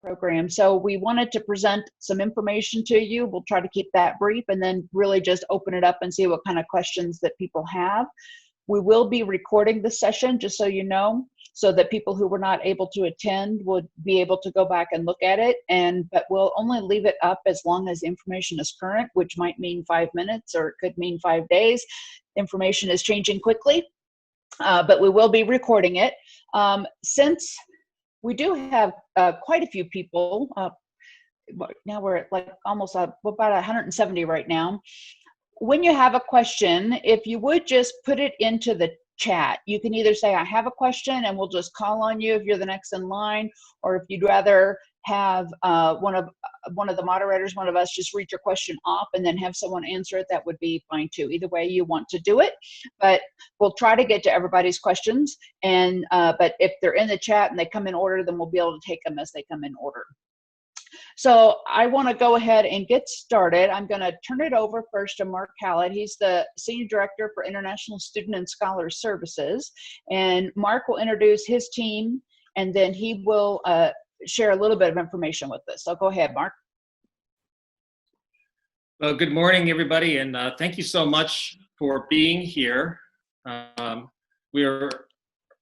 program. So we wanted to present some information to you. We'll try to keep that brief and then really just open it up and see what kind of questions that people have. We will be recording the session, just so you know, so that people who were not able to attend would be able to go back and look at it. But we'll only leave it up as long as information is current, which might mean 5 minutes or it could mean 5 days. Information is changing quickly, but we will be recording it. Since we do have quite a few people, now we're at like almost about 170 right now. When you have a question, if you would just put it into the chat. You can either say, I have a question, and we'll just call on you if you're the next in line, or if you'd rather have one of the moderators, one of us, just read your question off and then have someone answer it, that would be fine too. Either way you want to do it, but we'll try to get to everybody's questions. And but if they're in the chat and they come in order, then we'll be able to take them as they come in order. So I want to go ahead and get started. I'm going to turn it over first to Mark Khaled. He's the Senior Director for International Student and Scholar Services. And Mark will introduce his team, and then he will share a little bit of information with us. So go ahead, Mark. Well, good morning, everybody, and thank you so much for being here. We're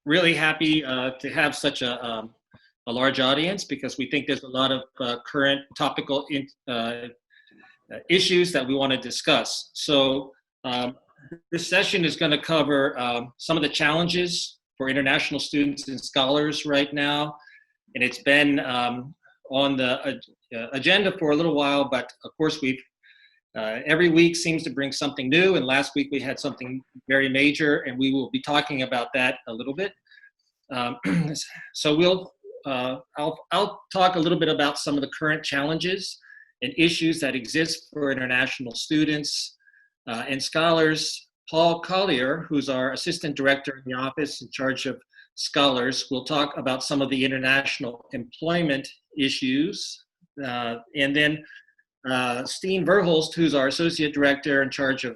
really happy to have such a large audience, because we think there's a lot of current topical issues that we want to discuss. So this session is going to cover some of the challenges for international students and scholars right now. And it's been on the agenda for a little while, but of course we've every week seems to bring something new. And last week we had something very major, and we will be talking about that a little bit. So I'll talk a little bit about some of the current challenges and issues that exist for international students and scholars. Paul Collier, who's our Assistant Director in the office in charge of scholars, will talk about some of the international employment issues. And then Steen Verhulst, who's our Associate Director in charge of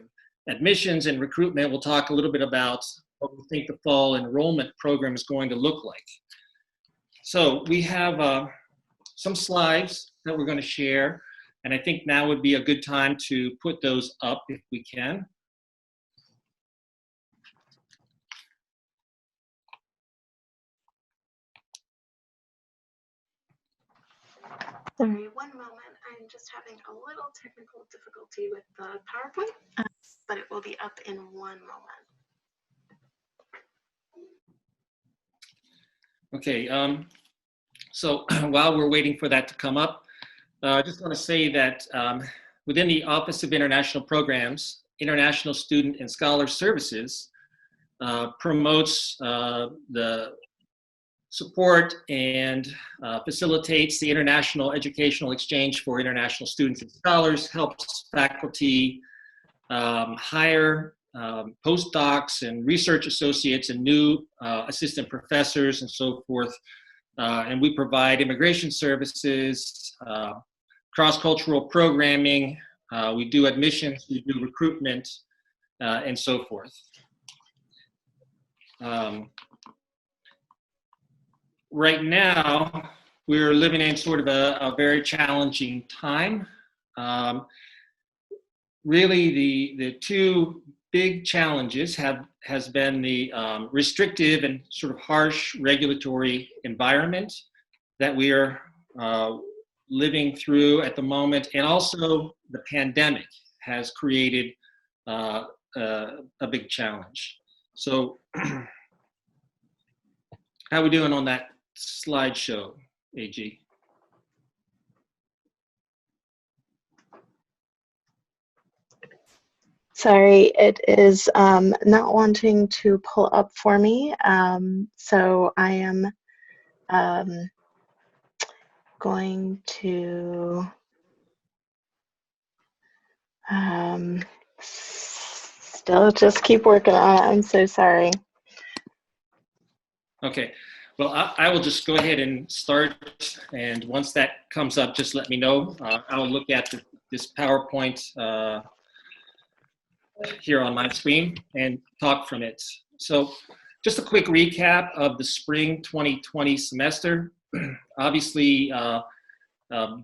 admissions and recruitment, will talk a little bit about what we think the fall enrollment program is going to look like. So we have some slides that we're going to share, and I think now would be a good time to put those up if we can. Sorry, one moment. I'm just having a little technical difficulty with the PowerPoint, but it will be up in one moment. Okay, so while we're waiting for that to come up, I just want to say that within the Office of International Programs, International Student and Scholar Services promotes the support and facilitates the international educational exchange for international students and scholars, helps faculty hire postdocs and research associates and new assistant professors and so forth. And we provide immigration services, cross-cultural programming, we do admissions, we do recruitment, and so forth. Right now, we're living in sort of a very challenging time. Really, the two big challenges has been the restrictive and sort of harsh regulatory environment that we are living through at the moment, and also the pandemic has created a big challenge. So how are we doing on that slideshow, AG? Sorry, it is not wanting to pull up for me. So I am going to still just keep working on it. I'm so sorry. Okay, well, I will just go ahead and start, and once that comes up, just let me know. I'll look at this PowerPoint here on my screen and talk from it. So just a quick recap of the spring 2020 semester. Obviously,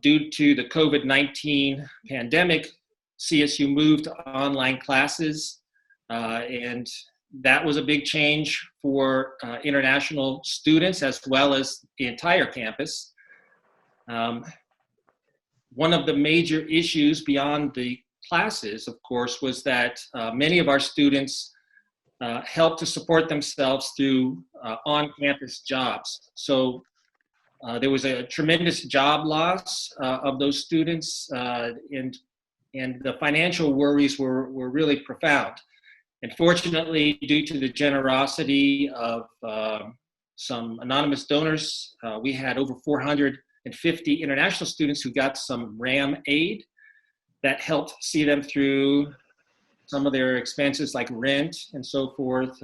Due to the COVID-19 pandemic, CSU moved to online classes, and that was a big change for international students as well as the entire campus. One of the major issues beyond the classes, of course, was that many of our students helped to support themselves through on-campus jobs. So there was a tremendous job loss of those students, and the financial worries were really profound. And fortunately, due to the generosity of some anonymous donors, we had over 450 international students who got some RAM aid that helped see them through some of their expenses like rent and so forth.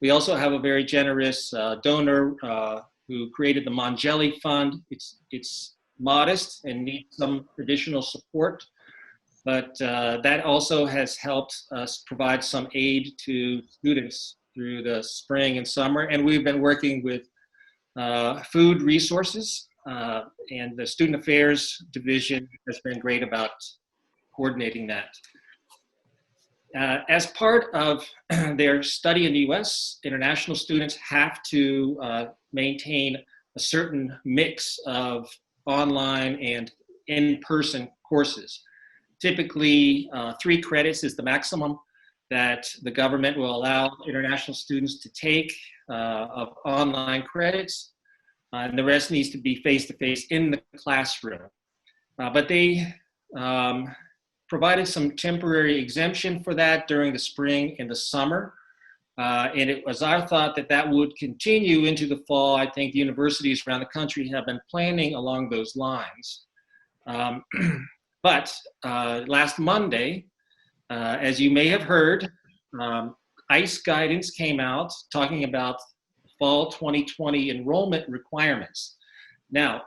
We also have a very generous donor who created the Mongeli Fund. It's modest and needs some additional support, but that also has helped us provide some aid to students through the spring and summer. And we've been working with food resources, and the Student Affairs Division has been great about coordinating that. As part of their study in the US, international students have to maintain a certain mix of online and in-person courses. Typically, 3 credits is the maximum that the government will allow international students to take of online credits, and the rest needs to be face-to-face in the classroom. But they provided some temporary exemption for that during the spring and the summer. And it was our thought that that would continue into the fall. I think the universities around the country have been planning along those lines. But last Monday, as you may have heard, ICE guidance came out talking about fall 2020 enrollment requirements. Now,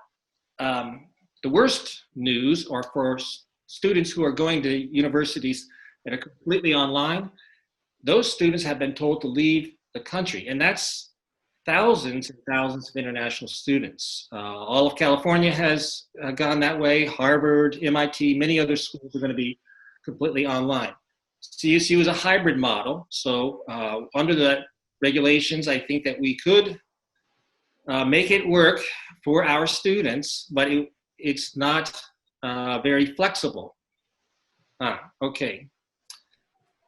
the worst news are for students who are going to universities that are completely online. Those students have been told to leave the country, and that's thousands and thousands of international students. All of California has gone that way. Harvard, MIT, many other schools are going to be completely online. CSU is a hybrid model, so under the regulations, I think that we could make it work for our students, but it's not very flexible. Okay.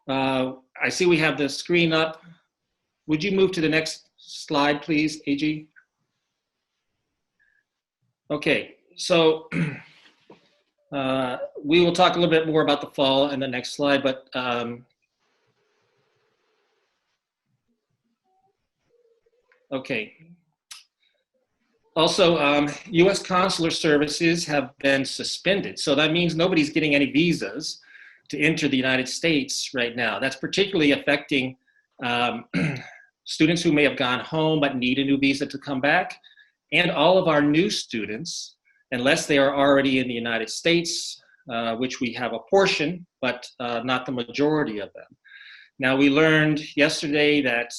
I see we have the screen up. Would you move to the next slide, please, AG? Okay, so we will talk a little bit more about the fall in the next slide, but okay. Also, U.S. consular services have been suspended. So that means nobody's getting any visas to enter the United States right now. That's particularly affecting students who may have gone home but need a new visa to come back, and all of our new students, unless they are already in the United States, which we have a portion, but not the majority of them. Now, we learned yesterday that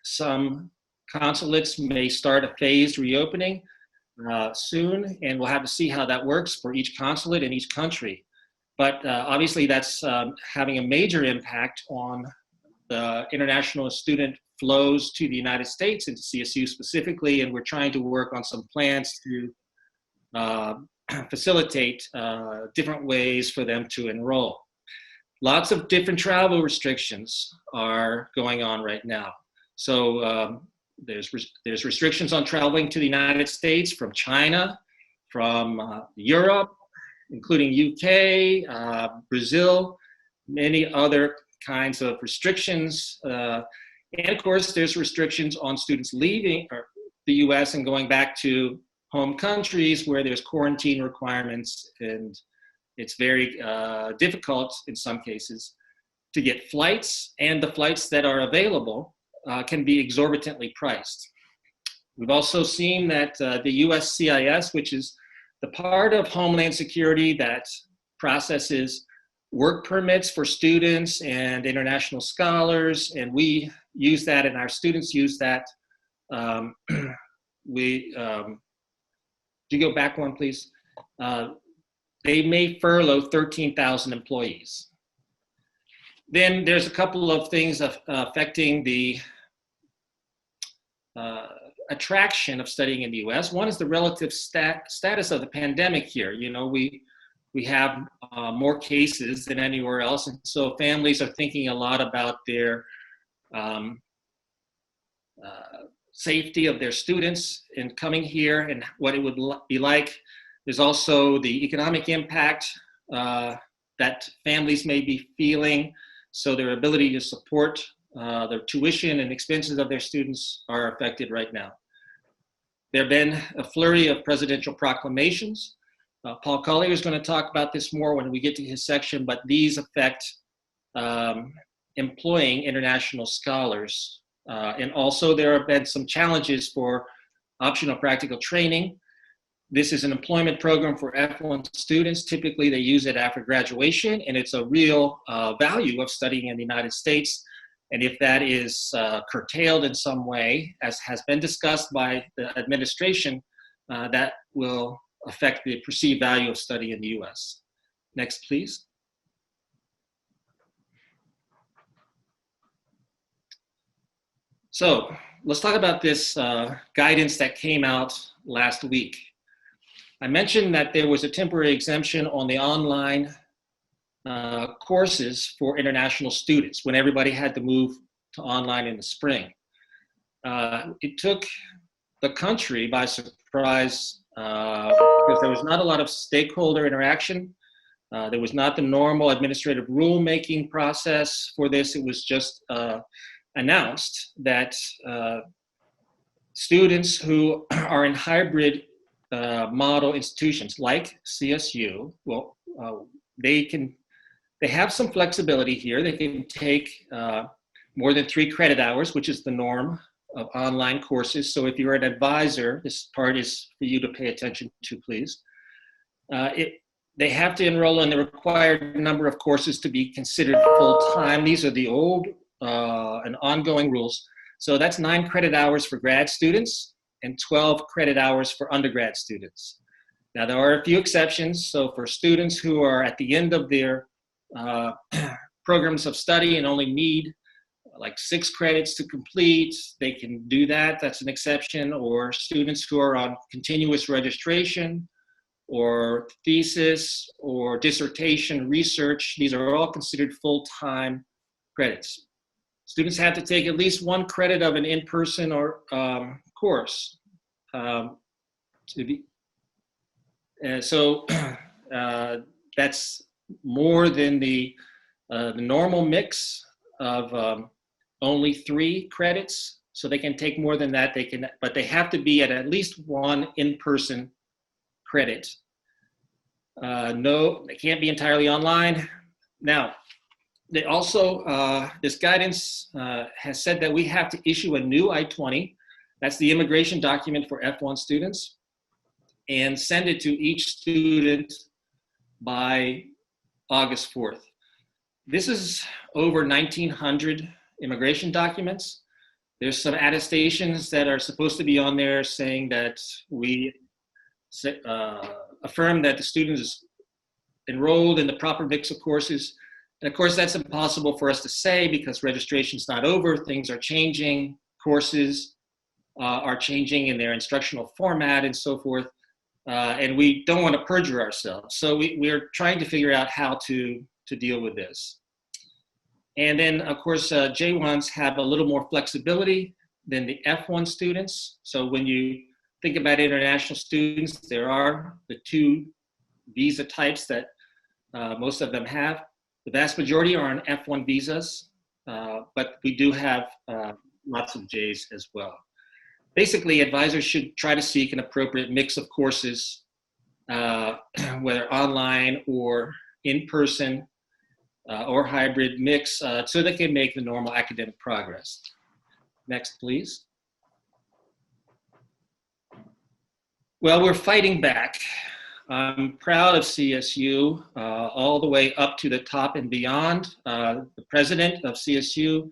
some consulates may start a phased reopening soon, and we'll have to see how that works for each consulate in each country. But obviously that's having a major impact on the international student flows to the United States and to CSU specifically, and we're trying to work on some plans to facilitate different ways for them to enroll. Lots of different travel restrictions are going on right now. So there's restrictions on traveling to the United States from China, from Europe, including UK, Brazil, many other kinds of restrictions. And of course, there's restrictions on students leaving the US and going back to home countries where there's quarantine requirements, and it's very difficult in some cases to get flights, and the flights that are available can be exorbitantly priced. We've also seen that the USCIS, which is the part of Homeland Security that processes work permits for students and international scholars, and we use that and our students use that. Do you go back one, please? they may furlough 13,000 employees. Then there's a couple of things affecting the attraction of studying in the U.S. One is the relative status of the pandemic here. You know, we have more cases than anywhere else, and so families are thinking a lot about their safety of their students in coming here and what it would be like. There's also the economic impact that families may be feeling, so their ability to support their tuition and expenses of their students are affected right now. There have been a flurry of presidential proclamations. Paul Collier is going to talk about this more when we get to his section, but these affect employing international scholars. And also there have been some challenges for optional practical training. This is an employment program for F1 students. Typically they use it after graduation, and it's a real value of studying in the United States. And if that is curtailed in some way, as has been discussed by the administration, that will affect the perceived value of study in the US. Next, please. So let's talk about this guidance that came out last week. I mentioned that there was a temporary exemption on the online courses for international students when everybody had to move to online in the spring. It took the country by surprise because there was not a lot of stakeholder interaction. There was not the normal administrative rulemaking process for this. It was just announced that students who are in hybrid model institutions like CSU, well, they have some flexibility here. They can take more than 3 credit hours, which is the norm of online courses. So if you're an advisor, this part is for you to pay attention to, please. They have to enroll in the required number of courses to be considered full-time. These are the old and ongoing rules. So that's 9 credit hours for grad students and 12 credit hours for undergrad students. Now, there are a few exceptions. So for students who are at the end of their programs of study and only need like 6 credits to complete, they can do that. That's an exception. Or students who are on continuous registration or thesis or dissertation research, these are all considered full-time credits. Students have to take at least 1 credit of an in-person or course. So that's more than the normal mix of only 3 credits. So they can take more than that. But they have to be at least 1 in-person credit. No, they can't be entirely online. Now, they also, this guidance has said that we have to issue a new I-20. That's the immigration document for F1 students, and send it to each student by August 4th. This is over 1,900 immigration documents. There's some attestations that are supposed to be on there saying that we affirm that the student is enrolled in the proper mix of courses. And of course, that's impossible for us to say because registration's not over, things are changing, courses are changing in their instructional format and so forth. And we don't want to perjure ourselves. So we're trying to figure out how to deal with this. And then, of course, J1s have a little more flexibility than the F1 students. So when you think about international students, there are the 2 visa types that most of them have. The vast majority are on F1 visas, but we do have lots of Js as well. Basically, advisors should try to seek an appropriate mix of courses, whether online or in-person or hybrid mix, so they can make the normal academic progress. Next, please. Well, we're fighting back. I'm proud of CSU all the way up to the top and beyond. The president of CSU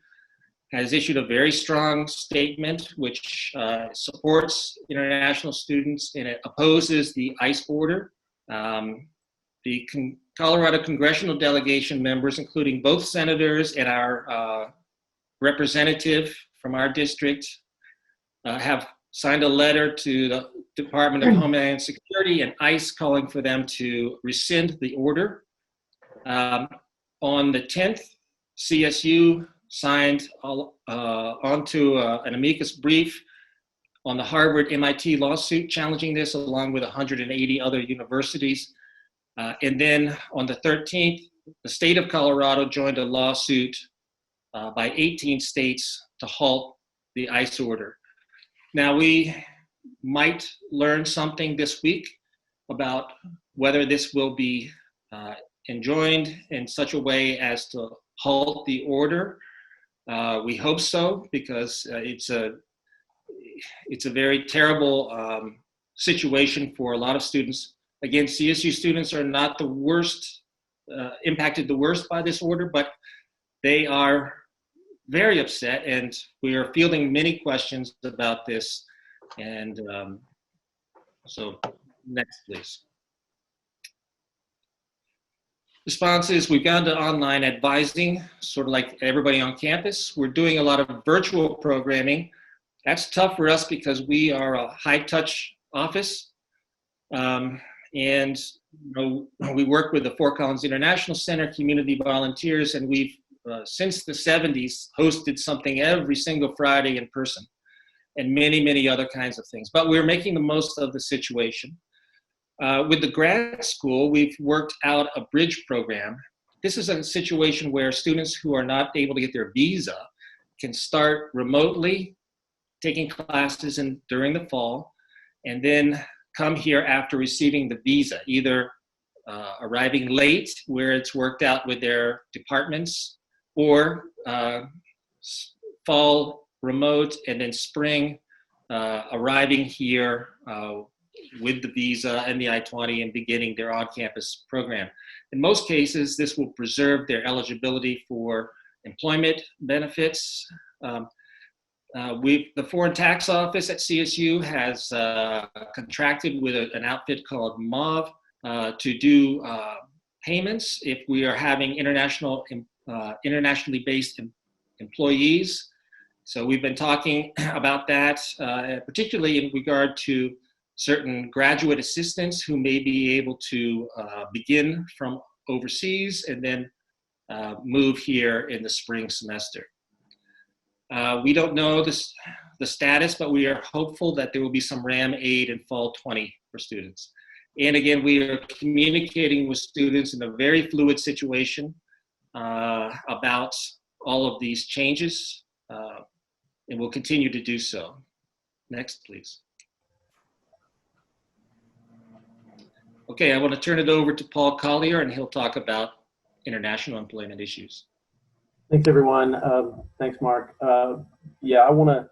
has issued a very strong statement which supports international students, and it opposes the ICE order. The Colorado congressional delegation members, including both senators and our representative from our district, have signed a letter to the Department of Homeland Security and ICE calling for them to rescind the order. On the 10th, CSU signed onto an amicus brief on the Harvard-MIT lawsuit challenging this, along with 180 other universities. And then on the 13th, the state of Colorado joined a lawsuit by 18 states to halt the ICE order. Now, we might learn something this week about whether this will be enjoined in such a way as to halt the order. We hope so, because it's a very terrible situation for a lot of students. Again, CSU students are not the worst, impacted the worst by this order, but they are very upset, and we are fielding many questions about this. And so next, please. Responses, we've gone to online advising, sort of like everybody on campus. We're doing a lot of virtual programming. That's tough for us because we are a high-touch office. And we work with the Fort Collins International Center, community volunteers, and we've, since the 70s, hosted something every single Friday in person, and many, many other kinds of things. But we're making the most of the situation. With the grad school, we've worked out a bridge program. This is a situation where students who are not able to get their visa can start remotely taking classes during the fall, and then come here after receiving the visa, either arriving late where it's worked out with their departments, or fall remote, and then spring arriving here with the visa and the I-20 and beginning their on-campus program. In most cases, this will preserve their eligibility for employment benefits. The Foreign Tax Office at CSU has contracted with an outfit called MOV to do payments if we are having internationally based employees. So we've been talking about that, particularly in regard to certain graduate assistants who may be able to begin from overseas and then move here in the spring semester. We don't know the status, but we are hopeful that there will be some RAM aid in fall 20 for students. And again, we are communicating with students in a very fluid situation about all of these changes, and we'll continue to do so. Next, please. Okay, I want to turn it over to Paul Collier, and he'll talk about international employment issues. Thanks, everyone. Thanks, Mark. Yeah, I want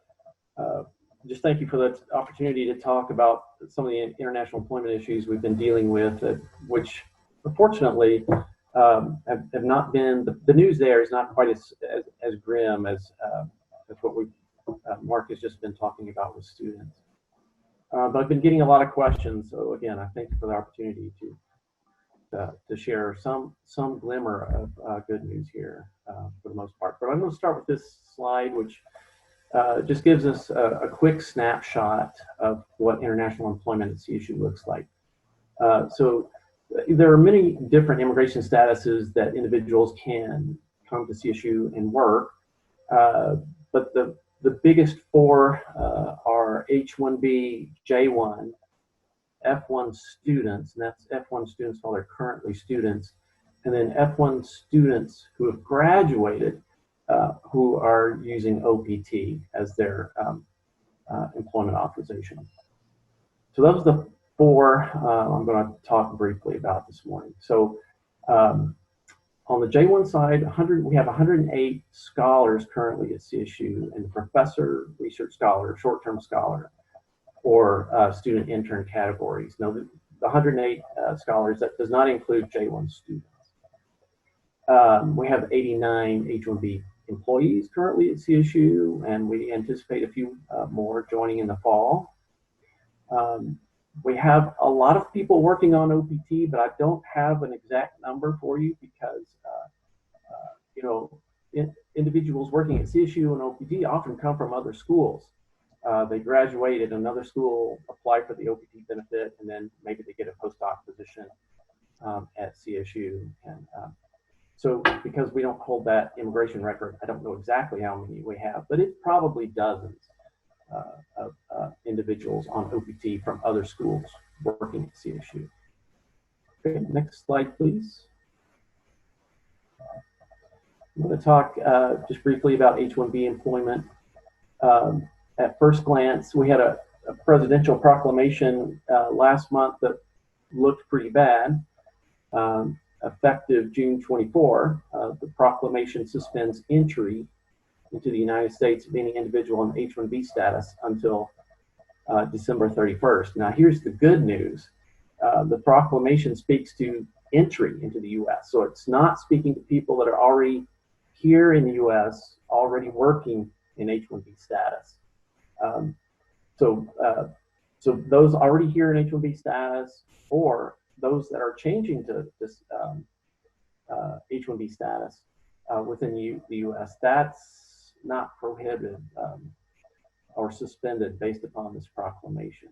to just thank you for the opportunity to talk about some of the international employment issues we've been dealing with, which unfortunately have not been, the news there is not quite as grim as what Mark has just been talking about with students. But I've been getting a lot of questions, so again, I thank you for the opportunity to share some glimmer of good news here for the most part. But I'm going to start with this slide, which just gives us a quick snapshot of what international employment at CSU looks like. So there are many different immigration statuses that individuals can come to CSU and work, but the biggest four are H1b J1, F1 students, and that's F1 students while they're currently students, and then F1 students who have graduated who are using OPT as their employment authorization. So those are the four I'm going to talk briefly about this morning. So on the J1 side, we have 108 scholars currently at CSU, and professor, research scholar, short-term scholar, or student intern categories. Now, the 108 scholars, that does not include J1 students. We have 89 H1b employees currently at CSU, and we anticipate a few more joining in the fall. We have a lot of people working on OPT, but I don't have an exact number for you because, you know, individuals working at CSU and OPT often come from other schools. They graduate at another school, apply for the OPT benefit, and then maybe they get a postdoc position at CSU. And so because we don't hold that immigration record, I don't know exactly how many we have, but it's probably dozens of individuals on OPT from other schools working at CSU. Okay, next slide, please. I'm going to talk just briefly about H1b employment. At first glance, we had a presidential proclamation last month that looked pretty bad. Effective June 24, the proclamation suspends entry into the United States of any individual on H1b status until December 31st. Now, here's the good news. The proclamation speaks to entry into the U.S. So it's not speaking to people that are already here in the U.S., already working in H1b status. So those already here in H1b status, or those that are changing to this H1b status within the U.S., that's not prohibited or suspended based upon this proclamation.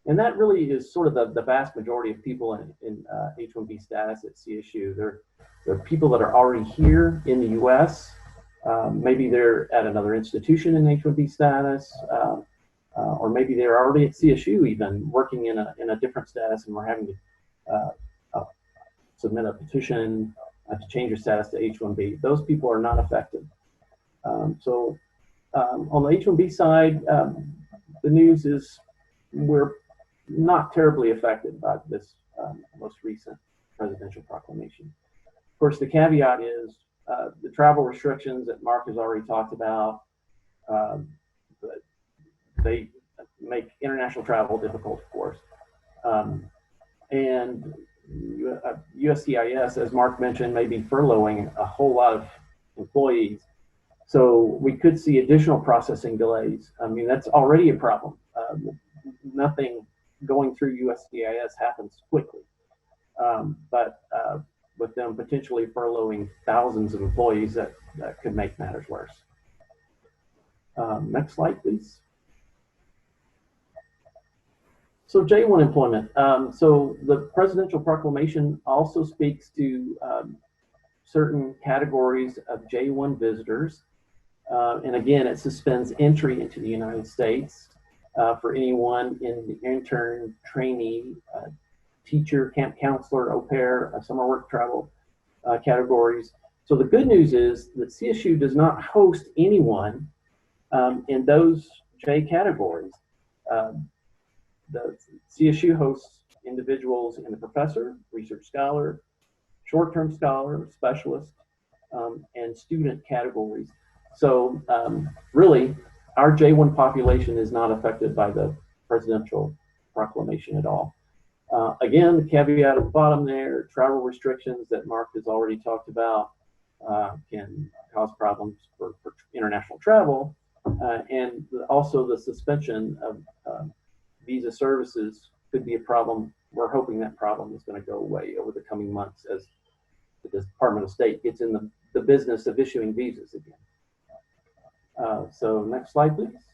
And that really is sort of the vast majority of people in H1b status at CSU. They're people that are already here in the U.S. Maybe they're at another institution in H1b status, or maybe they're already at CSU even working in a different status, and we're having to submit a petition to change your status to H1b. Those people are not affected. So on the H1b side, the news is we're not terribly affected by this most recent presidential proclamation. Of course, the caveat is the travel restrictions that Mark has already talked about. They make international travel difficult, of course. And USCIS, as Mark mentioned, may be furloughing a whole lot of employees. So we could see additional processing delays. I mean, that's already a problem. Nothing going through USCIS happens quickly. But with them potentially furloughing thousands of employees, that could make matters worse. Next slide, please. So J1 employment. So the presidential proclamation also speaks to certain categories of J1 visitors. And again, it suspends entry into the United States for anyone in the intern, trainee, teacher, camp counselor, au pair, summer work travel categories. So the good news is that CSU does not host anyone in those J categories. The CSU hosts individuals in the professor, research scholar, short-term scholar, specialist, and student categories. So really, our J1 population is not affected by the presidential proclamation at all. Again, the caveat at the bottom there, travel restrictions that Mark has already talked about can cause problems for international travel, and also the suspension of visa services could be a problem. We're hoping that problem is going to go away over the coming months as the Department of State gets in the business of issuing visas again. So next slide, please.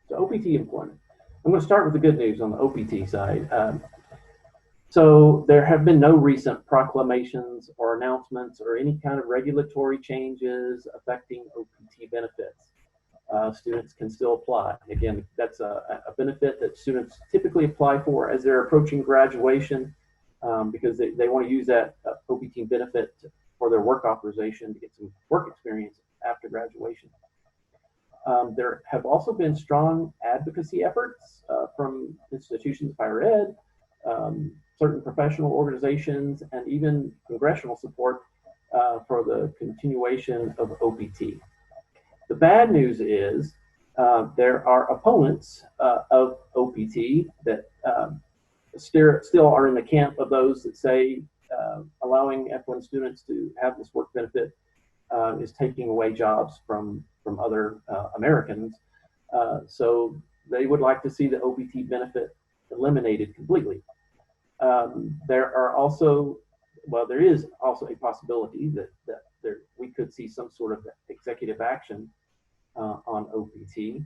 So OPT employment. I'm going to start with the good news on the OPT side. So there have been no recent proclamations or announcements or any kind of regulatory changes affecting OPT benefits. Students can still apply. Again, that's a benefit that students typically apply for as they're approaching graduation because they want to use that OPT benefit for their work authorization to get some work experience after graduation. There have also been strong advocacy efforts from institutions of higher ed, certain professional organizations, and even congressional support for the continuation of OPT. The bad news is there are opponents of OPT that still are in the camp of those that say allowing F1 students to have this work benefit is taking away jobs from other Americans. So they would like to see the OPT benefit eliminated completely. There is also a possibility that we could see some sort of executive action on OPT.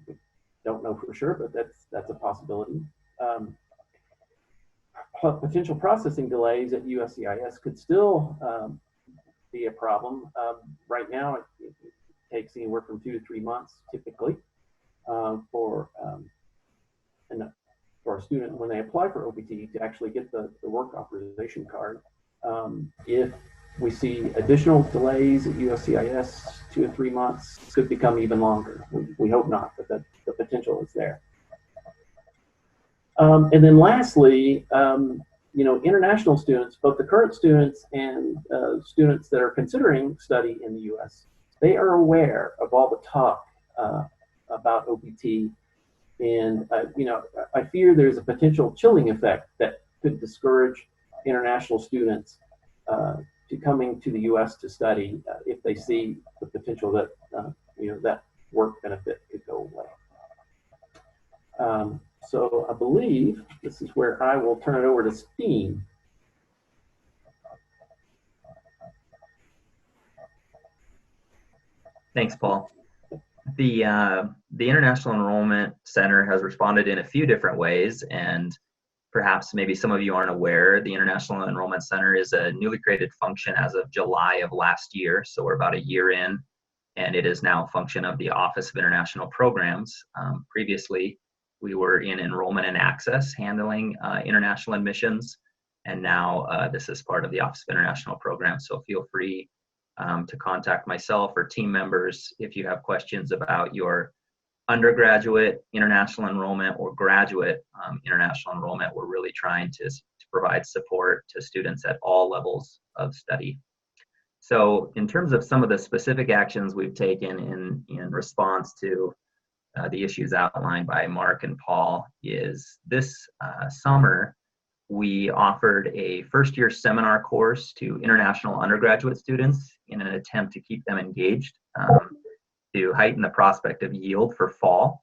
We don't know for sure, but that's a possibility. Potential processing delays at USCIS could still be a problem. Right now, it takes anywhere from 2 to 3 months typically for a student when they apply for OPT to actually get the work authorization card. If we see additional delays at USCIS, 2 to 3 months could become even longer. We hope not, but the potential is there. And then lastly, international students, both the current students and students that are considering study in the U.S., they are aware of all the talk about OPT. And, I fear there's a potential chilling effect that could discourage international students to coming to the U.S. to study if they see the potential that, that work benefit could go away. So I believe this is where I will turn it over to Steen. Thanks, Paul. The International Enrollment Center has responded in a few different ways, and perhaps maybe some of you aren't aware, the International Enrollment Center is a newly created function as of July of last year, so we're about a year in, and it is now a function of the Office of International Programs. Previously, we were in Enrollment and Access, handling international admissions, and now this is part of the Office of International Programs, so feel free to contact myself or team members if you have questions about your undergraduate international enrollment or graduate international enrollment. We're really trying to provide support to students at all levels of study. So in terms of some of the specific actions we've taken in response to the issues outlined by Mark and Paul is this summer, we offered a first-year seminar course to international undergraduate students in an attempt to keep them engaged to heighten the prospect of yield for fall.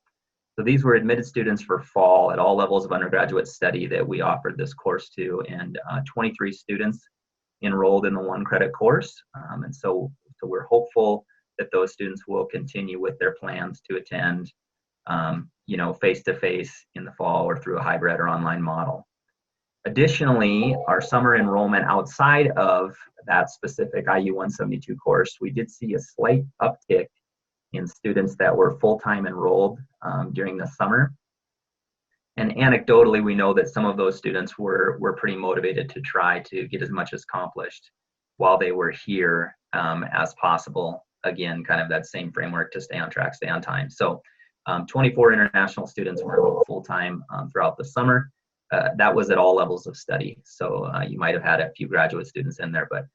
So these were admitted students for fall at all levels of undergraduate study that we offered this course to, and 23 students enrolled in the 1-credit course. And so we're hopeful that those students will continue with their plans to attend face-to-face in the fall or through a hybrid or online model. Additionally, our summer enrollment outside of that specific IU 172 course, we did see a slight uptick in students that were full-time enrolled during the summer. And anecdotally, we know that some of those students were pretty motivated to try to get as much as accomplished while they were here as possible. Again, kind of that same framework to stay on track, stay on time. So 24 international students were enrolled full-time throughout the summer. That was at all levels of study. So you might have had a few graduate students in there, but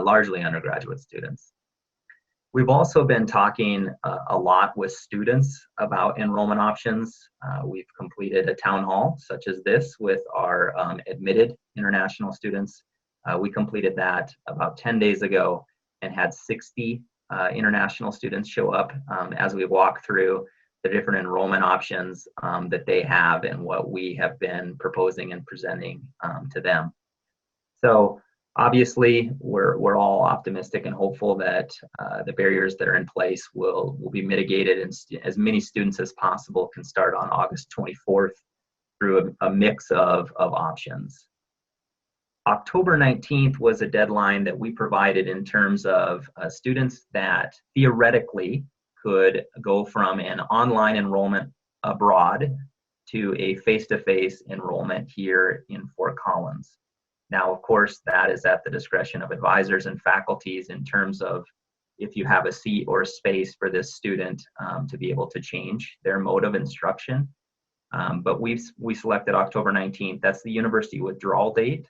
largely undergraduate students. We've also been talking a lot with students about enrollment options. We've completed a town hall such as this with our admitted international students. We completed that about 10 days ago and had 60 international students show up as we walk through the different enrollment options that they have and what we have been proposing and presenting to them. So obviously, we're all optimistic and hopeful that the barriers that are in place will be mitigated, and as many students as possible can start on August 24th through a mix of options. October 19th was a deadline that we provided in terms of students that theoretically could go from an online enrollment abroad to a face-to-face enrollment here in Fort Collins. Now, of course, that is at the discretion of advisors and faculties in terms of if you have a seat or a space for this student to be able to change their mode of instruction. But we selected October 19th. That's the university withdrawal date,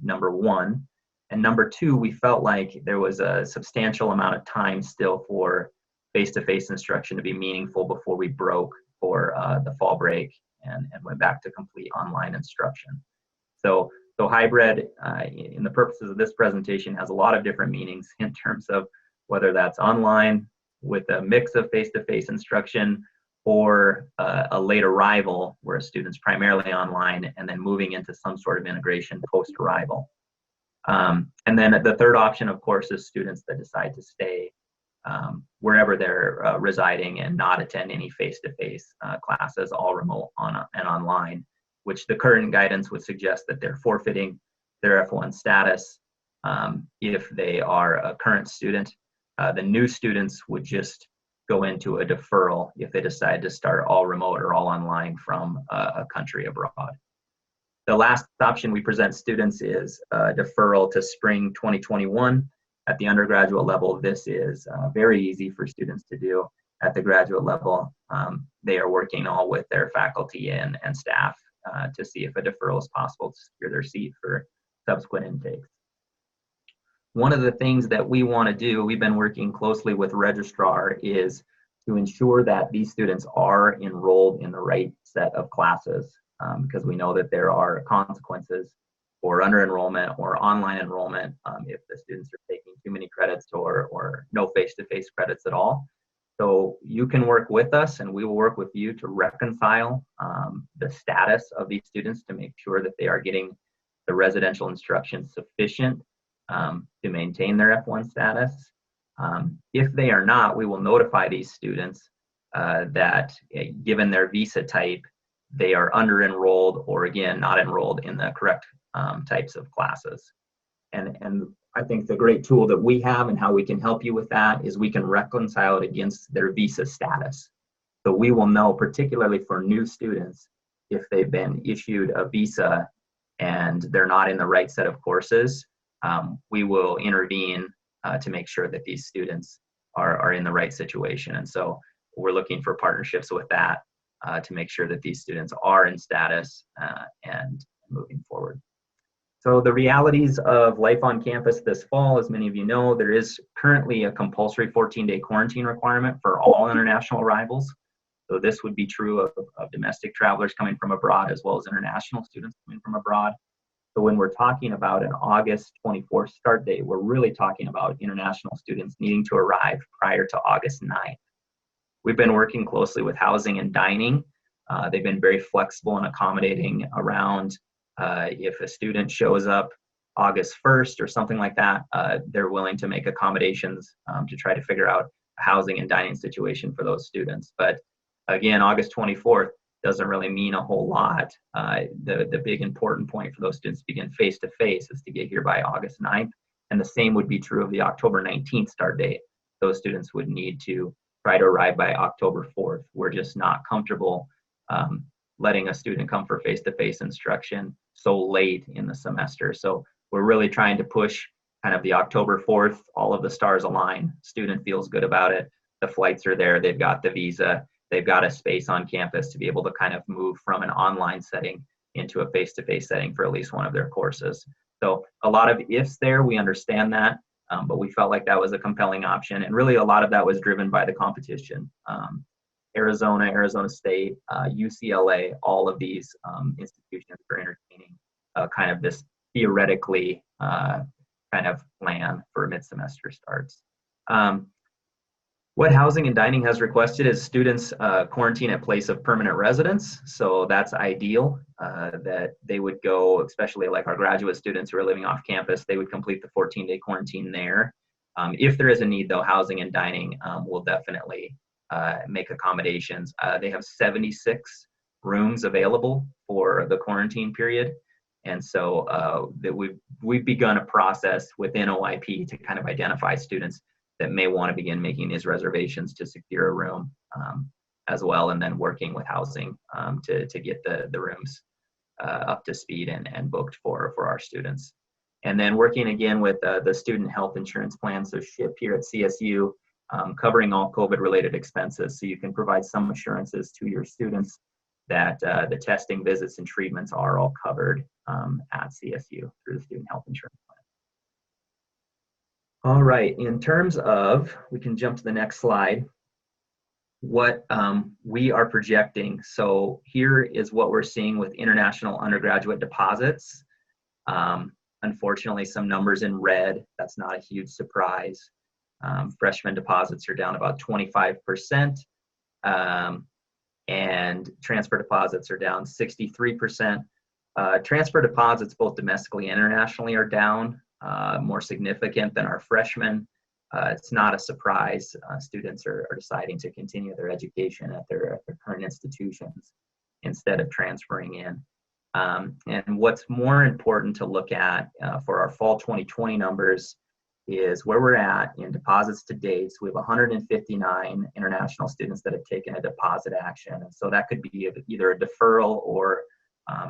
number one. And number two, we felt like there was a substantial amount of time still for face-to-face instruction to be meaningful before we broke for the fall break and went back to complete online instruction. So hybrid, in the purposes of this presentation, has a lot of different meanings in terms of whether that's online with a mix of face-to-face instruction or a late arrival where a student's primarily online and then moving into some sort of integration post-arrival. And then the third option, of course, is students that decide to stay wherever they're residing and not attend any face-to-face classes, all remote and online, which the current guidance would suggest that they're forfeiting their F1 status if they are a current student. The new students would just go into a deferral if they decide to start all remote or all online from a country abroad. The last option we present students is deferral to spring 2021. At the undergraduate level, this is very easy for students to do. At the graduate level, they are working all with their faculty and staff to see if a deferral is possible to secure their seat for subsequent intakes. One of the things that we want to do, we've been working closely with registrar, is to ensure that these students are enrolled in the right set of classes, because we know that there are consequences for under enrollment or online enrollment if the students are taking too many credits or no face-to-face credits at all. So you can work with us and we will work with you to reconcile the status of these students to make sure that they are getting the residential instruction sufficient to maintain their F1 status. If they are not, we will notify these students that given their visa type, they are under enrolled or again, not enrolled in the correct types of classes. And I think the great tool that we have and how we can help you with that is we can reconcile it against their visa status. So we will know, particularly for new students, if they've been issued a visa and they're not in the right set of courses, we will intervene to make sure that these students are in the right situation. And so we're looking for partnerships with that to make sure that these students are in status and moving forward. So the realities of life on campus this fall, as many of you know, there is currently a compulsory 14-day quarantine requirement for all international arrivals. So this would be true of domestic travelers coming from abroad as well as international students coming from abroad. So when we're talking about an August 24th start date, we're really talking about international students needing to arrive prior to August 9th. We've been working closely with housing and dining. They've been very flexible and accommodating around if a student shows up August 1st or something like that, they're willing to make accommodations to try to figure out a housing and dining situation for those students. But again, August 24th doesn't really mean a whole lot. The big important point for those students to begin face-to-face is to get here by August 9th. And the same would be true of the October 19th start date. Those students would need to try to arrive by October 4th. We're just not comfortable letting a student come for face-to-face instruction so late in the semester. So we're really trying to push kind of the October 4th, all of the stars align, student feels good about it, the flights are there, they've got the visa, they've got a space on campus to be able to kind of move from an online setting into a face-to-face setting for at least one of their courses. So a lot of ifs there, we understand that, but we felt like that was a compelling option. And really a lot of that was driven by the competition. Arizona, Arizona State, UCLA, all of these institutions are entertaining kind of this theoretically kind of plan for mid-semester starts. What housing and dining has requested is students quarantine at place of permanent residence. So that's ideal that they would go, especially like our graduate students who are living off campus, they would complete the 14-day quarantine there. If there is a need though, housing and dining will definitely make accommodations. They have 76 rooms available for the quarantine period. And so that we've begun a process within OIP to kind of identify students that may want to begin making these reservations to secure a room as well, and then working with housing to get the rooms up to speed and booked for our students. And then working again with the student health insurance plan, so SHIP here at CSU, covering all COVID-related expenses, so you can provide some assurances to your students that the testing, visits, and treatments are all covered at CSU through the student health insurance plan. All right, in terms of, we can jump to the next slide, what we are projecting. So here is what we're seeing with international undergraduate deposits. Unfortunately, some numbers in red, that's not a huge surprise. Freshman deposits are down about 25%. and transfer deposits are down 63%. Transfer deposits, both domestically and internationally, are down, more significant than our freshmen. It's not a surprise. Students are deciding to continue their education at their current institutions instead of transferring in. And what's more important to look at for our fall 2020 numbers is where we're at in deposits to date. So we have 159 international students that have taken a deposit action. And so that could be either a deferral or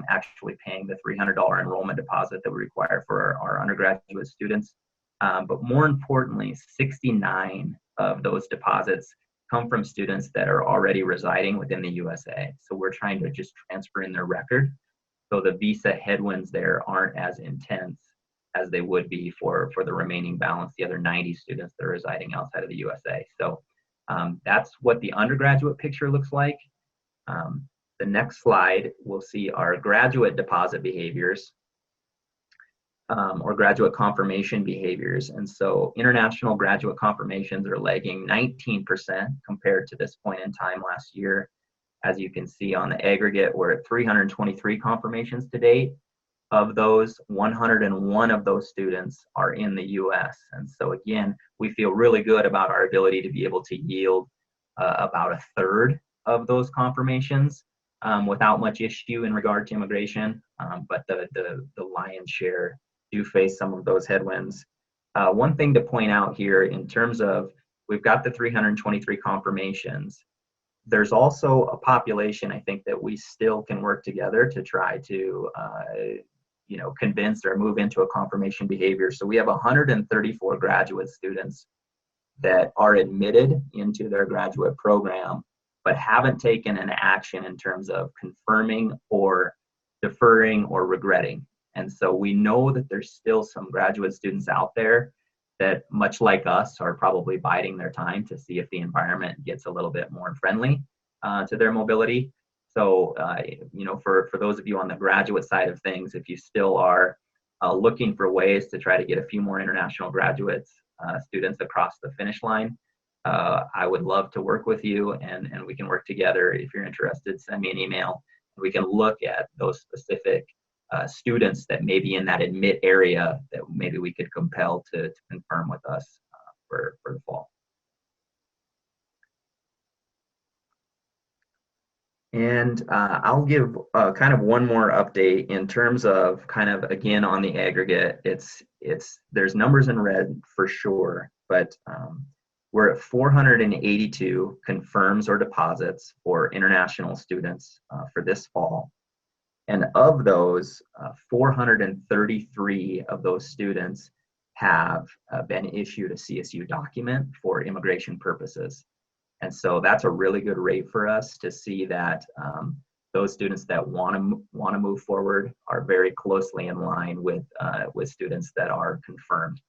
actually paying the $300 enrollment deposit that we require for our undergraduate students. But more importantly, 69 of those deposits come from students that are already residing within the USA. So we're trying to just transfer in their record, so the visa headwinds there aren't as intense as they would be for the remaining balance, the other 90 students that are residing outside of the USA. So that's what the undergraduate picture looks like. The next slide, we'll see our graduate deposit behaviors, or graduate confirmation behaviors. And so international graduate confirmations are lagging 19% compared to this point in time last year. As you can see on the aggregate, we're at 323 confirmations to date. Of those, 101 of those students are in the US. And so again, we feel really good about our ability to be able to yield about a third of those confirmations without much issue in regard to immigration. But the lion's share do face some of those headwinds. One thing to point out here in terms of, we've got the 323 confirmations. There's also a population, I think, that we still can work together to try to convince or move into a confirmation behavior. So we have 134 graduate students that are admitted into their graduate program, but haven't taken an action in terms of confirming or deferring or regretting. And so we know that there's still some graduate students out there that, much like us, are probably biding their time to see if the environment gets a little bit more friendly to their mobility. So, for those of you on the graduate side of things, if you still are looking for ways to try to get a few more international graduates, students across the finish line, I would love to work with you, and we can work together. If you're interested, send me an email. We can look at those specific students that may be in that admit area that maybe we could compel to confirm with us for the fall. And I'll give kind of one more update in terms of kind of, again, on the aggregate. There's numbers in red for sure, but we're at 482 confirms or deposits for international students for this fall. And of those, 433 of those students have been issued a CSU document for immigration purposes. And so that's a really good rate for us to see that those students that want to move forward are very closely in line with students that are confirmed.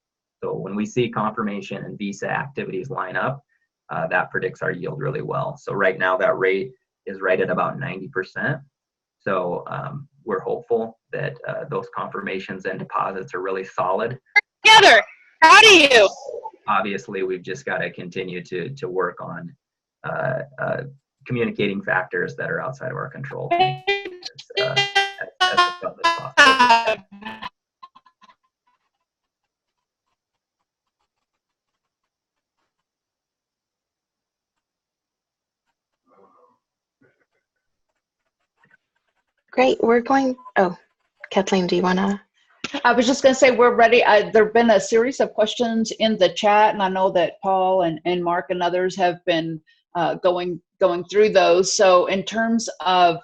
So when we see confirmation and visa activities line up, that predicts our yield really well. So right now that rate is right at about 90%. So we're hopeful that those confirmations and deposits are really solid. Together, proud of you. Obviously, we've just got to continue to work on communicating factors that are outside of our control. Great. We're going. Oh, Kathleen, do you want to? I was just going to say we're ready. There have been a series of questions in the chat, and I know that Paul and Mark and others have been going through those. So in terms of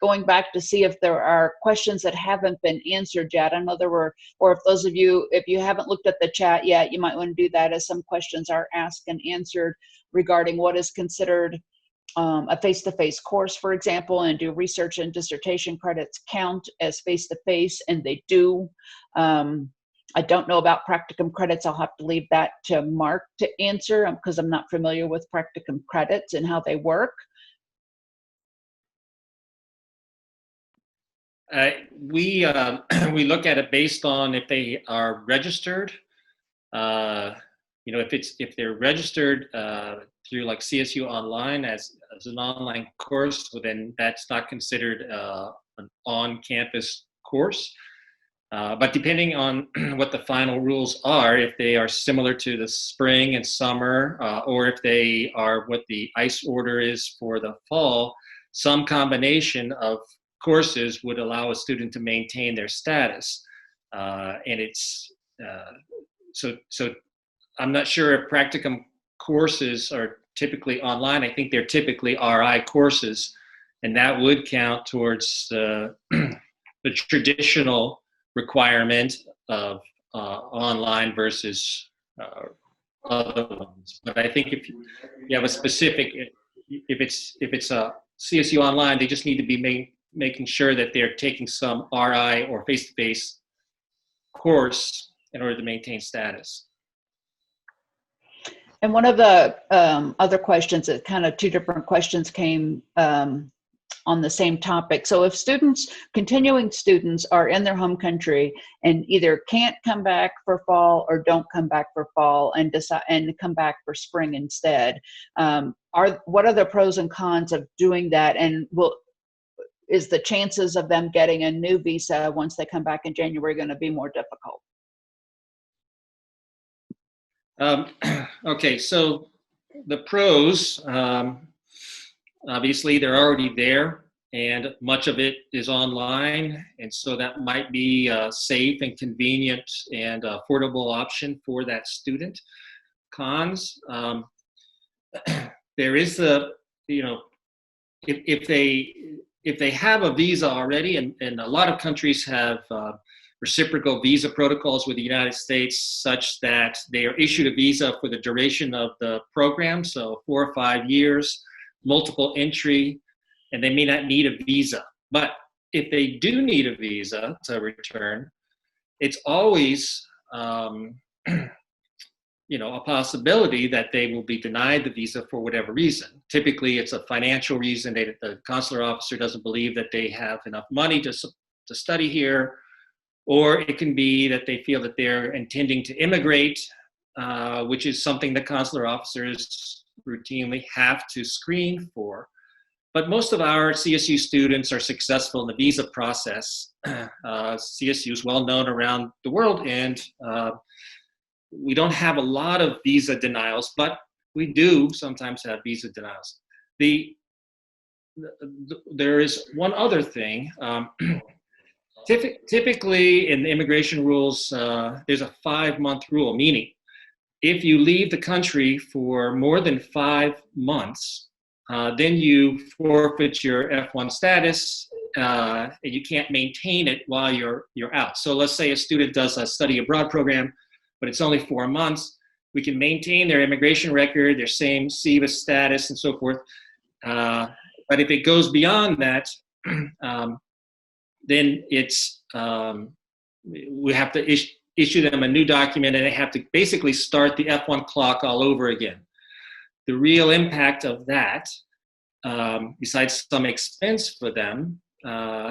going back to see if there are questions that haven't been answered yet, I know there were, or if those of you, if you haven't looked at the chat yet, you might want to do that, as some questions are asked and answered regarding what is considered a face-to-face course, for example, and do research and dissertation credits count as face-to-face? And they do. I don't know about practicum credits. I'll have to leave that to Mark to answer because I'm not familiar with practicum credits and how they work. We look at it based on if they are registered if they're registered through like CSU Online as an online course, well, then that's not considered an on-campus course. But depending on what the final rules are, if they are similar to the spring and summer, or if they are what the ICE order is for the fall, some combination of courses would allow a student to maintain their status. And it's, so I'm not sure if practicum courses are typically online. I think they're typically RI courses, and that would count towards the traditional requirement of online versus other ones. But I think if you have a specific, if it's a CSU Online, they just need to be making sure that they're taking some RI or face-to-face course in order to maintain status. And one of the other questions, that kind of two different questions came on the same topic. So if continuing students are in their home country and either can't come back for fall or don't come back for fall and decide and come back for spring instead, what are the pros and cons of doing that? And is the chances of them getting a new visa once they come back in January going to be more difficult? Okay, so the pros, obviously they're already there and much of it is online, and so that might be a safe and convenient and affordable option for that student. Cons, there is if they have a visa already, and a lot of countries have reciprocal visa protocols with the United States such that they are issued a visa for the duration of the program, so 4 or 5 years, multiple entry, and they may not need a visa. But if they do need a visa to return, it's always a possibility that they will be denied the visa for whatever reason. Typically, it's a financial reason. The consular officer doesn't believe that they have enough money to study here, or it can be that they feel that they're intending to immigrate, which is something that consular officers routinely have to screen for. But most of our CSU students are successful in the visa process. CSU is well known around the world, and we don't have a lot of visa denials, but we do sometimes have visa denials. There is one other thing. Typically in the immigration rules, there's a 5-month rule, meaning if you leave the country for more than 5 months, then you forfeit your F1 status, and you can't maintain it while you're out. So let's say a student does a study abroad program, but it's only 4 months. We can maintain their immigration record, their same SEVP status, and so forth. But if it goes beyond that, then it's we have to issue them a new document, and they have to basically start the F1 clock all over again. The real impact of that, besides some expense for them,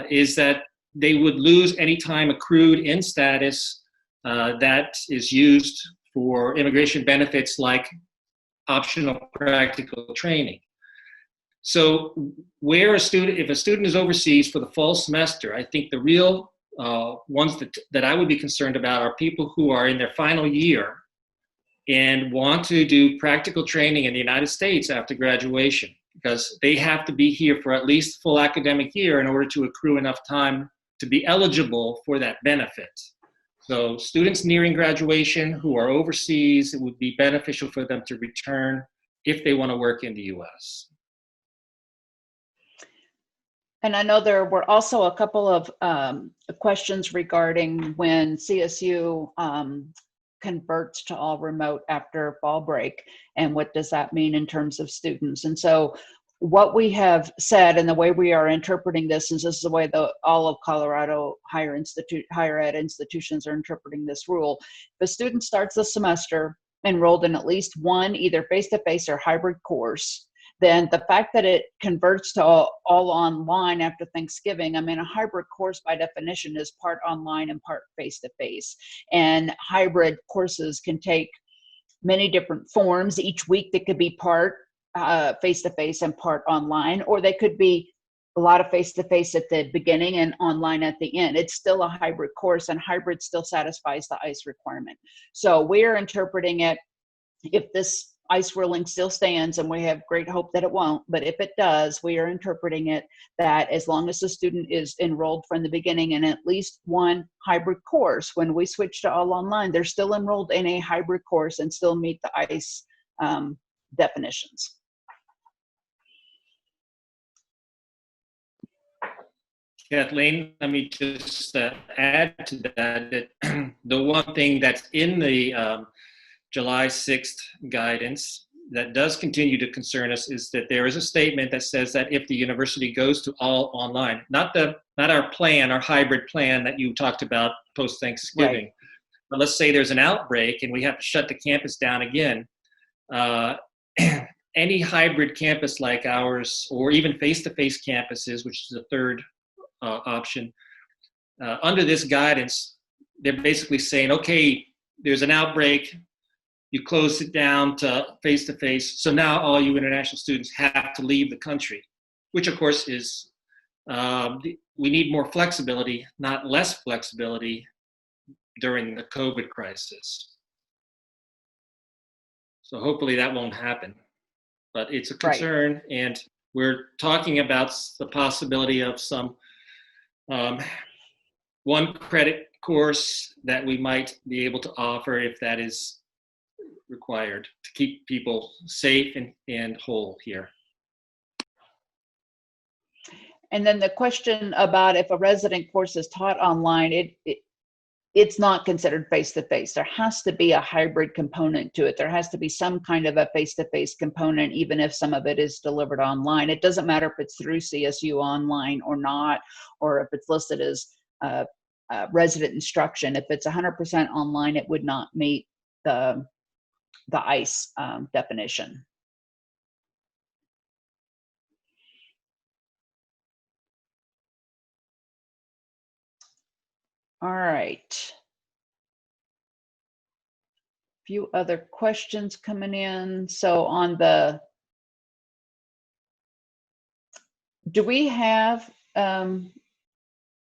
is that they would lose any time accrued in status that is used for immigration benefits like optional practical training. So if a student is overseas for the fall semester, I think the real ones that I would be concerned about are people who are in their final year and want to do practical training in the United States after graduation, because they have to be here for at least full academic year in order to accrue enough time to be eligible for that benefit. So students nearing graduation who are overseas, it would be beneficial for them to return if they want to work in the US. And I know there were also a couple of questions regarding when CSU converts to all remote after fall break, and what does that mean in terms of students. And so what we have said, and the way we are interpreting this, is this is the way all of Colorado higher ed institutions are interpreting this rule. If a student starts the semester enrolled in at least one either face-to-face or hybrid course, then the fact that it converts to all online after Thanksgiving, I mean, a hybrid course by definition is part online and part face-to-face. And hybrid courses can take many different forms each week that could be part face-to-face and part online, or they could be a lot of face-to-face at the beginning and online at the end. It's still a hybrid course, and hybrid still satisfies the ICE requirement. So we're interpreting it, if this ICE ruling still stands, and we have great hope that it won't, but if it does, we are interpreting it that as long as the student is enrolled from the beginning in at least one hybrid course, when we switch to all online, they're still enrolled in a hybrid course and still meet the ICE definitions. Kathleen, let me just add to that, the one thing that's in the July 6th guidance that does continue to concern us is that there is a statement that says that if the university goes to all online, not our plan, our hybrid plan that you talked about post-Thanksgiving, right. But let's say there's an outbreak and we have to shut the campus down again. Any hybrid campus like ours, or even face-to-face campuses, which is the third option, under this guidance, they're basically saying, okay, there's an outbreak, you close it down to face-to-face, so now all you international students have to leave the country, which of course is, we need more flexibility, not less flexibility during the COVID crisis. So hopefully that won't happen, but it's a concern, right. And we're talking about the possibility of some one credit course that we might be able to offer if that is required to keep people safe and whole here. And then the question about if a resident course is taught online, it's not considered face-to-face. There has to be a hybrid component to it. There has to be some kind of a face-to-face component, even if some of it is delivered online. It doesn't matter if it's through CSU online or not, or if it's listed as resident instruction. If it's 100% online, it would not meet the ICE definition. All right. Few other questions coming in. So on the, do we have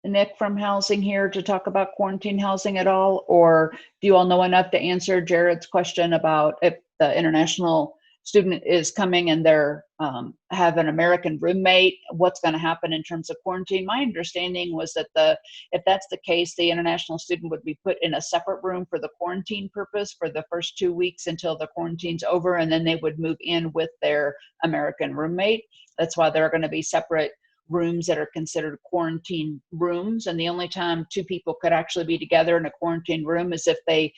Nick from housing here to talk about quarantine housing at all? Or do you all know enough to answer Jared's question about if the international student is coming and they're have an American roommate, what's going to happen in terms of quarantine? My understanding was that if that's the case, the international student would be put in a separate room for the quarantine purpose for the first 2 weeks until the quarantine's over, and then they would move in with their American roommate. That's why there are going to be separate rooms that are considered quarantine rooms, and the only time two people could actually be together in a quarantine room is if they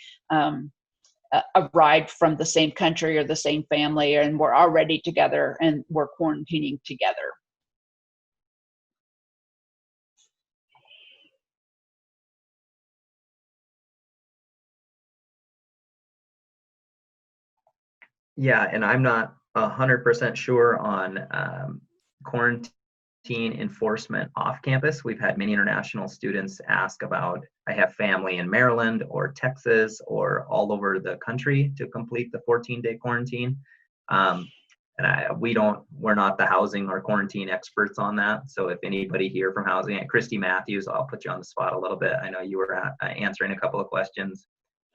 arrived from the same country or the same family and were already together and were quarantining together. Yeah, and I'm not 100% sure on quarantine enforcement off campus. We've had many international students ask about, I have family in Maryland or Texas or all over the country to complete the 14-day quarantine. And we're not the housing or quarantine experts on that. So if anybody here from housing, and Christy Matthews, I'll put you on the spot a little bit. I know you were answering a couple of questions.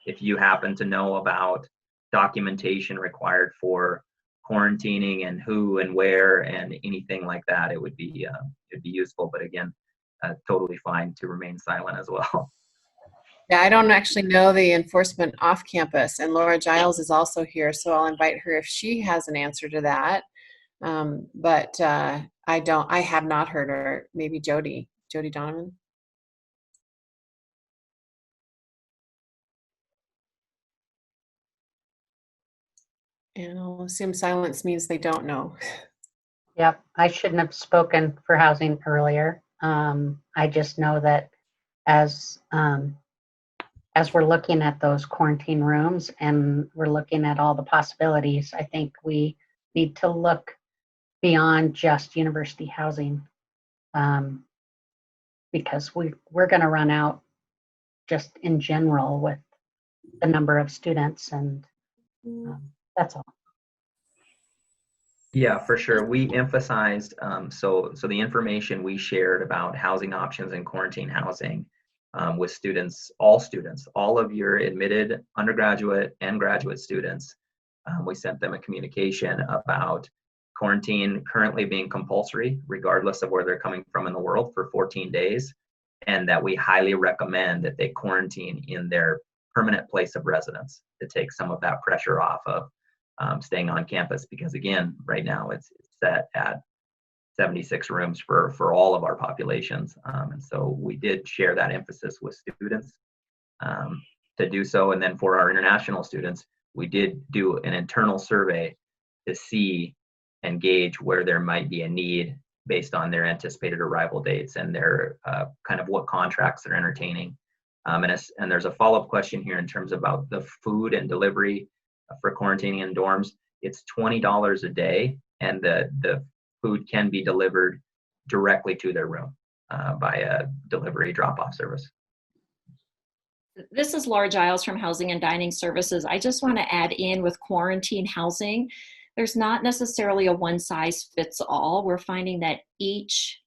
If you happen to know about documentation required for quarantining and who and where and anything like that, it'd be useful. But again, totally fine to remain silent as well. Yeah, I don't actually know the enforcement off campus, and Laura Giles is also here, so I'll invite her if she has an answer to that. But I have not heard her. Maybe Jody Donovan. And I'll assume silence means they don't know. Yep, I shouldn't have spoken for housing earlier. I just know that as we're looking at those quarantine rooms and we're looking at all the possibilities, I think we need to look beyond just university housing, because we're going to run out just in general with the number of students, and That's all. Yeah, for sure. We emphasized, so the information we shared about housing options and quarantine housing with students, all of your admitted undergraduate and graduate students. We sent them a communication about quarantine currently being compulsory, regardless of where they're coming from in the world, for 14 days, and that we highly recommend that they quarantine in their permanent place of residence to take some of that pressure off of staying on campus, because again, right now it's set at 76 rooms for all of our populations. And so we did share that emphasis with students to do so. And then for our international students, we did do an internal survey to see and gauge where there might be a need based on their anticipated arrival dates and their kind of what contracts they're entertaining. And there's a follow-up question here in terms about the food and delivery for quarantining in dorms. It's $20 a day, and the food can be delivered directly to their room by a delivery drop-off service. This is Laura Giles from Housing and Dining Services. I just want to add in with quarantine housing, there's not necessarily a one-size-fits-all. We're finding that each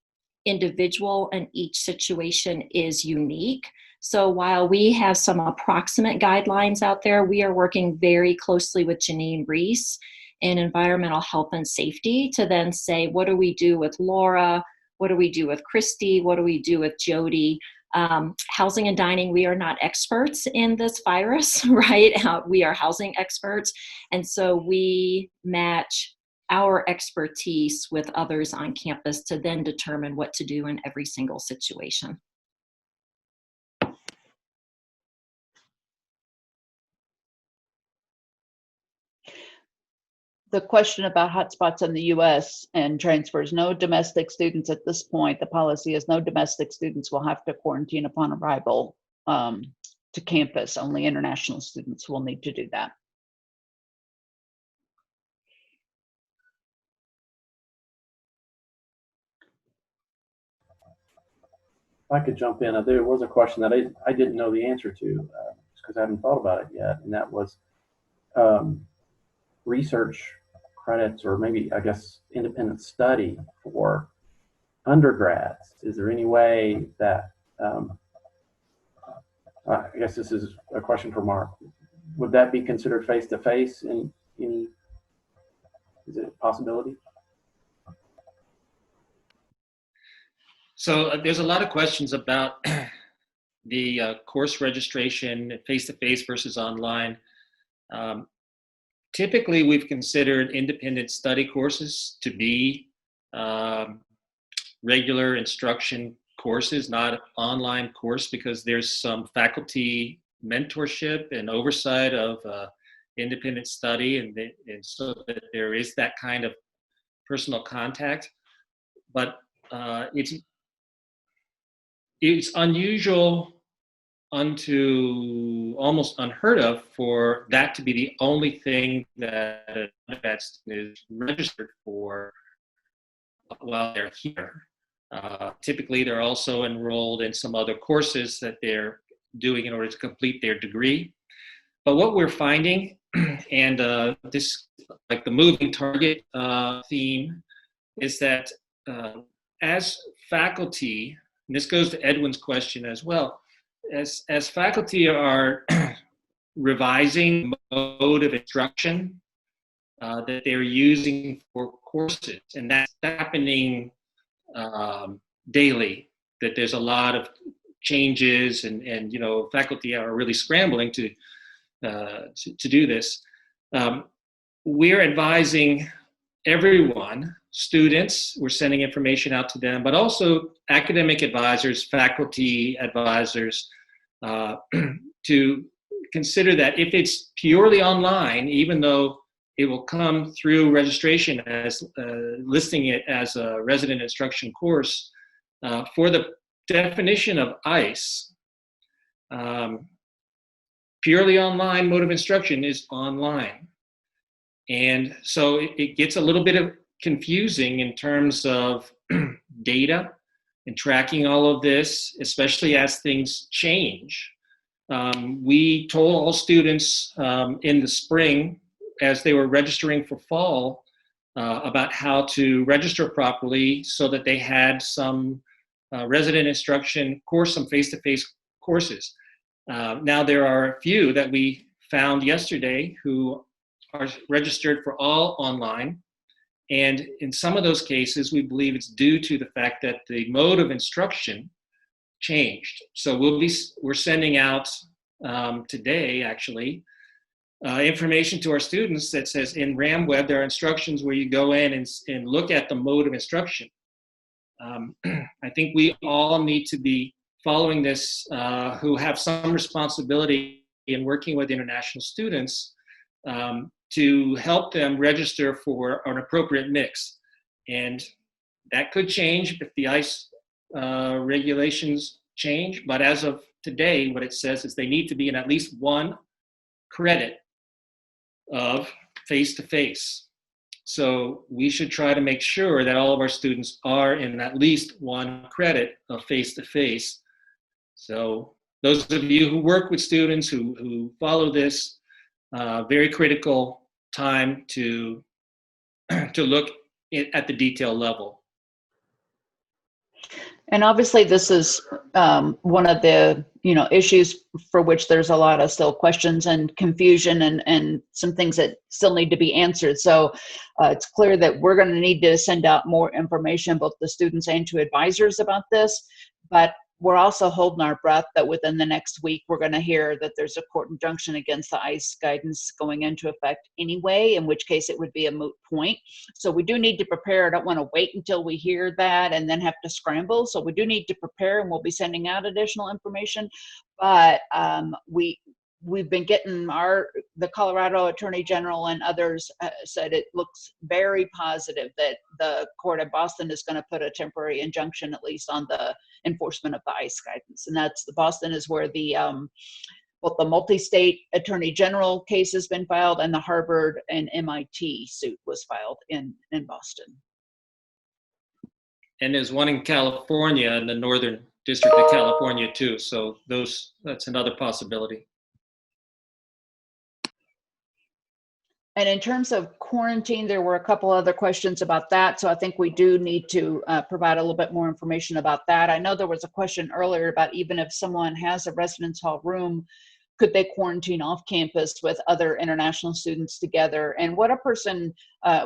individual and each situation is unique. So while we have some approximate guidelines out there, we are working very closely with Janine Reese in environmental health and safety to then say, what do we do with Laura? What do we do with Christy? What do we do with Jody? Housing and dining, we are not experts in this virus, right? We are housing experts. And so we match our expertise with others on campus to then determine what to do in every single situation. The question about hotspots in the U.S. and transfers, no domestic students at this point. The policy is no domestic students will have to quarantine upon arrival to campus. Only international students will need to do that. If I could jump in, there was a question that I didn't know the answer to just because I haven't thought about it yet, and that was research credits, or maybe, I guess, independent study for undergrads. Is there any way that, I guess this is a question for Mark, would that be considered face-to-face in any, is it a possibility? So there's a lot of questions about the course registration, face-to-face versus online. Typically, we've considered independent study courses to be regular instruction courses, not online course, because there's some faculty mentorship and oversight of independent study, and so that there is that kind of personal contact. But it's unusual unto almost unheard of for that to be the only thing that an undergrad student is registered for while they're here. Typically, they're also enrolled in some other courses that they're doing in order to complete their degree. But what we're finding, and this, like the moving target theme, is that as faculty, and this goes to Edwin's question as well, as faculty are revising the mode of instruction that they're using for courses, and that's happening daily, that there's a lot of changes, and you know, faculty are really scrambling to do this. We're advising everyone, students, we're sending information out to them, but also academic advisors, faculty advisors, to consider that if it's purely online, even though it will come through registration as listing it as a resident instruction course, for the definition of ICE, purely online mode of instruction is online. And so it gets a little bit of confusing in terms of data and tracking all of this, especially as things change. We told all students in the spring as they were registering for fall about how to register properly so that they had some resident instruction course, some face-to-face courses. Now there are a few that we found yesterday who are registered for all online. And in some of those cases, we believe it's due to the fact that the mode of instruction changed. So we're sending out today, actually, information to our students that says in RamWeb, there are instructions where you go in and look at the mode of instruction. I think we all need to be following this, who have some responsibility in working with international students, to help them register for an appropriate mix. And that could change if the ICE regulations change, but as of today, what it says is they need to be in at least one credit of face-to-face. So we should try to make sure that all of our students are in at least one credit of face-to-face. So those of you who work with students who follow this, very critical time to look at the detail level. And obviously this is one of the issues for which there's a lot of still questions and confusion and some things that still need to be answered. So it's clear that we're going to need to send out more information, both to students and to advisors about this. But we're also holding our breath that within the next week, we're going to hear that there's a court injunction against the ICE guidance going into effect anyway, in which case it would be a moot point. So we do need to prepare. I don't want to wait until we hear that and then have to scramble. So we do need to prepare, and we'll be sending out additional information. But we've been getting the Colorado Attorney General and others said it looks very positive that the court of Boston is going to put a temporary injunction, at least on the enforcement of the ICE guidance. And that's Boston is where the both the multi-state Attorney General case has been filed and the Harvard and MIT suit was filed in Boston. And there's one in California, in the Northern District of California too. So that's another possibility. And in terms of quarantine, there were a couple other questions about that. So I think we do need to provide a little bit more information about that. I know there was a question earlier about even if someone has a residence hall room, could they quarantine off campus with other international students together? And what a person,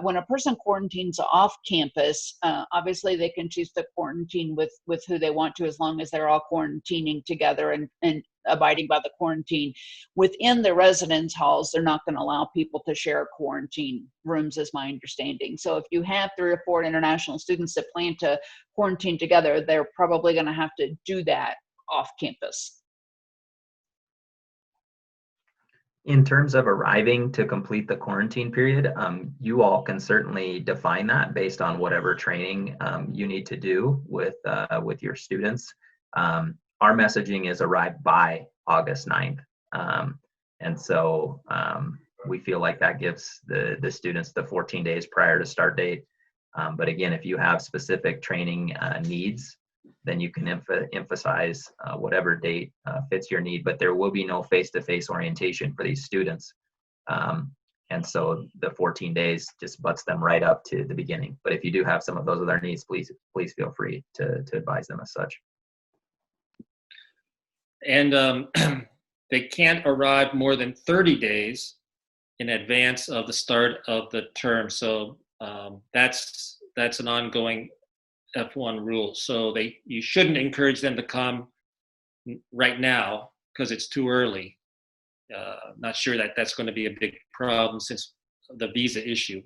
when a person quarantines off campus, obviously they can choose to quarantine with who they want to, as long as they're all quarantining together and abiding by the quarantine. Within the residence halls, they're not going to allow people to share quarantine rooms, is my understanding. So if you have 3 or 4 international students that plan to quarantine together, they're probably going to have to do that off campus. In terms of arriving to complete the quarantine period, you all can certainly define that based on whatever training you need to do with your students. Our messaging is arrive by August 9th. And so we feel like that gives the students the 14 days prior to start date. But again, if you have specific training needs, then you can emphasize whatever date fits your need, but there will be no face-to-face orientation for these students. And so the 14 days just butts them right up to the beginning. But if you do have some of those other needs, please feel free to advise them as such. And they can't arrive more than 30 days in advance of the start of the term. So that's an ongoing F1 rule. So you shouldn't encourage them to come right now because it's too early. Not sure that that's going to be a big problem since the visa issue.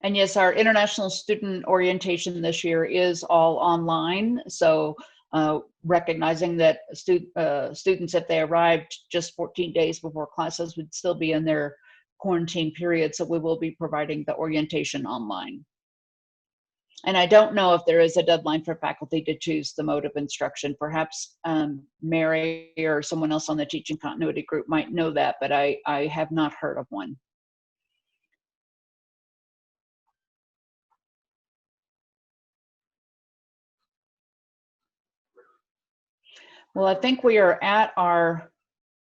And yes, our international student orientation this year is all online. So recognizing that students, if they arrived just 14 days before classes, would still be in their quarantine period. So we will be providing the orientation online. And I don't know if there is a deadline for faculty to choose the mode of instruction. Perhaps Mary or someone else on the teaching continuity group might know that, but I have not heard of one. Well, I think we are at our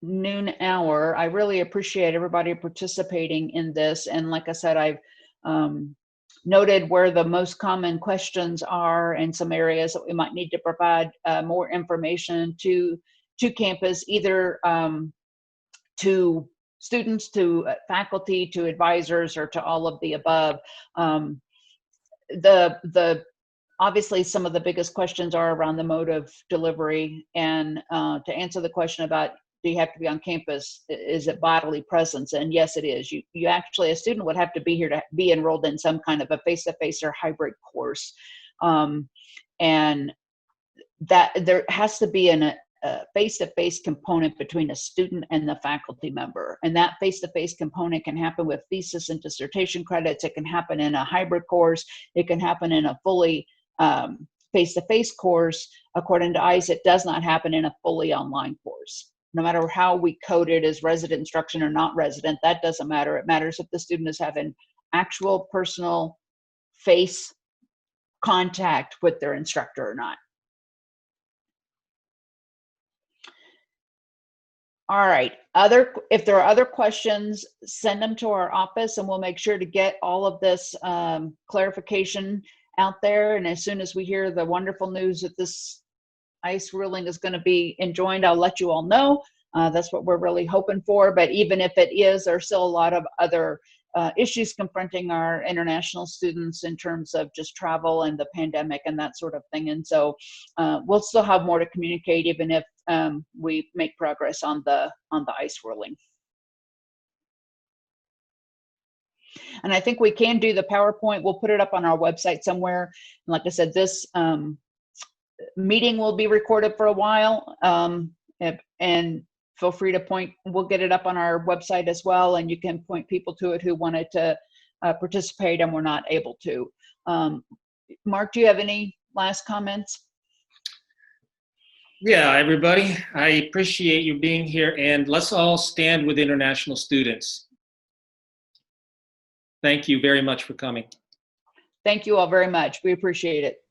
noon hour. I really appreciate everybody participating in this. And like I said, I've noted where the most common questions are and some areas that we might need to provide more information to campus, either to students, to faculty, to advisors, or to all of the above. Obviously, some of the biggest questions are around the mode of delivery, and to answer the question about, do you have to be on campus? Is it bodily presence? And yes, it is. You actually, a student would have to be here to be enrolled in some kind of a face-to-face or hybrid course. And that there has to be a face-to-face component between a student and the faculty member. And that face-to-face component can happen with thesis and dissertation credits. It can happen in a hybrid course. It can happen in a fully face-to-face course. According to ICE, it does not happen in a fully online course. No matter how we code it as resident instruction or not resident, that doesn't matter. It matters if the student is having actual personal face contact with their instructor or not. All right, if there are other questions, send them to our office and we'll make sure to get all of this clarification out there. And as soon as we hear the wonderful news that this ICE ruling is going to be enjoined, I'll let you all know. That's what we're really hoping for. But even if it is, there's still a lot of other issues confronting our international students in terms of just travel and the pandemic and that sort of thing. And so we'll still have more to communicate, even if we make progress on the ICE ruling. And I think we can do the PowerPoint. We'll put it up on our website somewhere. And like I said, this meeting will be recorded for a while, and feel free to we'll get it up on our website as well, and you can point people to it who wanted to participate and were not able to. Mark, do you have any last comments? Yeah, everybody, I appreciate you being here, and let's all stand with international students. Thank you very much for coming. Thank you all very much. We appreciate it.